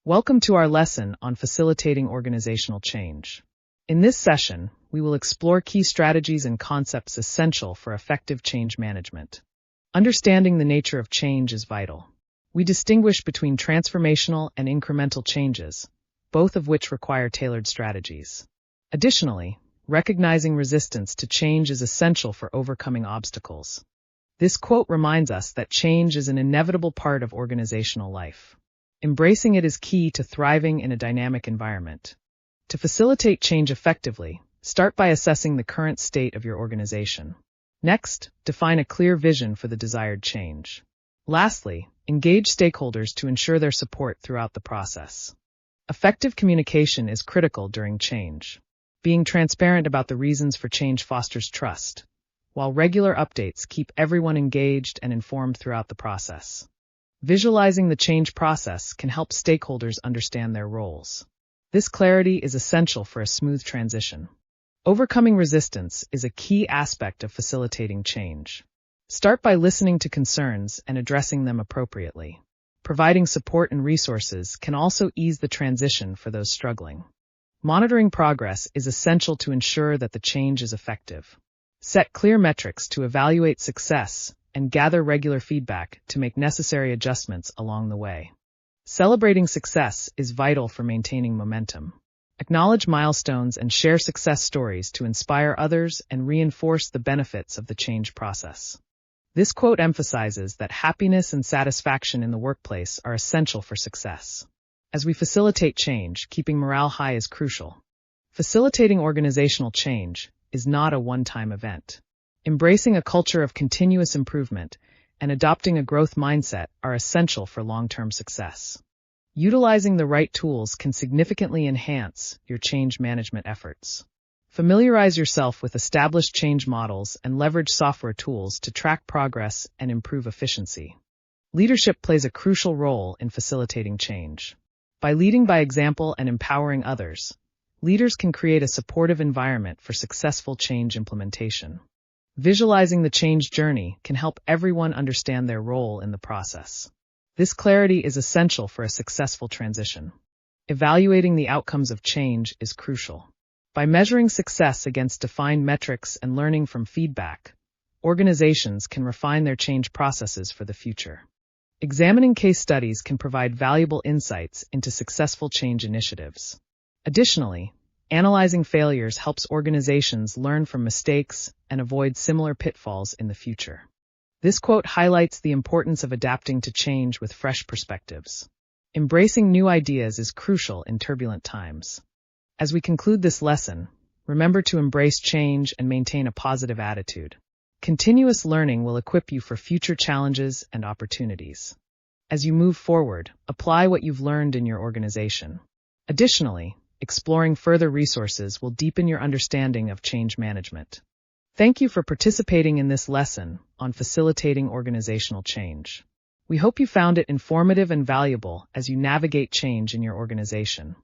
Welcome to our lesson on facilitating organizational change. In this session, we will explore key strategies and concepts essential for effective change management. Understanding the nature of change is vital. We distinguish between transformational and incremental changes, both of which require tailored strategies. Additionally, recognizing resistance to change is essential for overcoming obstacles. This quote reminds us that change is an inevitable part of organizational life. Embracing it is key to thriving in a dynamic environment. To facilitate change effectively, start by assessing the current state of your organization. Next, define a clear vision for the desired change. Lastly, engage stakeholders to ensure their support throughout the process. Effective communication is critical during change. Being transparent about the reasons for change fosters trust, while regular updates keep everyone engaged and informed throughout the process. Visualizing the change process can help stakeholders understand their roles. This clarity is essential for a smooth transition. Overcoming resistance is a key aspect of facilitating change. Start by listening to concerns and addressing them appropriately. Providing support and resources can also ease the transition for those struggling. Monitoring progress is essential to ensure that the change is effective. Set clear metrics to evaluate success and gather regular feedback to make necessary adjustments along the way. Celebrating success is vital for maintaining momentum. Acknowledge milestones and share success stories to inspire others and reinforce the benefits of the change process. This quote emphasizes that happiness and satisfaction in the workplace are essential for success. As we facilitate change, keeping morale high is crucial. Facilitating organizational change is not a one-time event. Embracing a culture of continuous improvement and adopting a growth mindset are essential for long-term success. Utilizing the right tools can significantly enhance your change management efforts. Familiarize yourself with established change models and leverage software tools to track progress and improve efficiency. Leadership plays a crucial role in facilitating change. By leading by example and empowering others, leaders can create a supportive environment for successful change implementation. Visualizing the change journey can help everyone understand their role in the process. This clarity is essential for a successful transition. Evaluating the outcomes of change is crucial. By measuring success against defined metrics and learning from feedback, organizations can refine their change processes for the future. Examining case studies can provide valuable insights into successful change initiatives. Additionally, analyzing failures helps organizations learn from mistakes and avoid similar pitfalls in the future. This quote highlights the importance of adapting to change with fresh perspectives. Embracing new ideas is crucial in turbulent times. As we conclude this lesson, remember to embrace change and maintain a positive attitude. Continuous learning will equip you for future challenges and opportunities. As you move forward, apply what you've learned in your organization. Additionally, exploring further resources will deepen your understanding of change management. Thank you for participating in this lesson on facilitating organizational change. We hope you found it informative and valuable as you navigate change in your organization.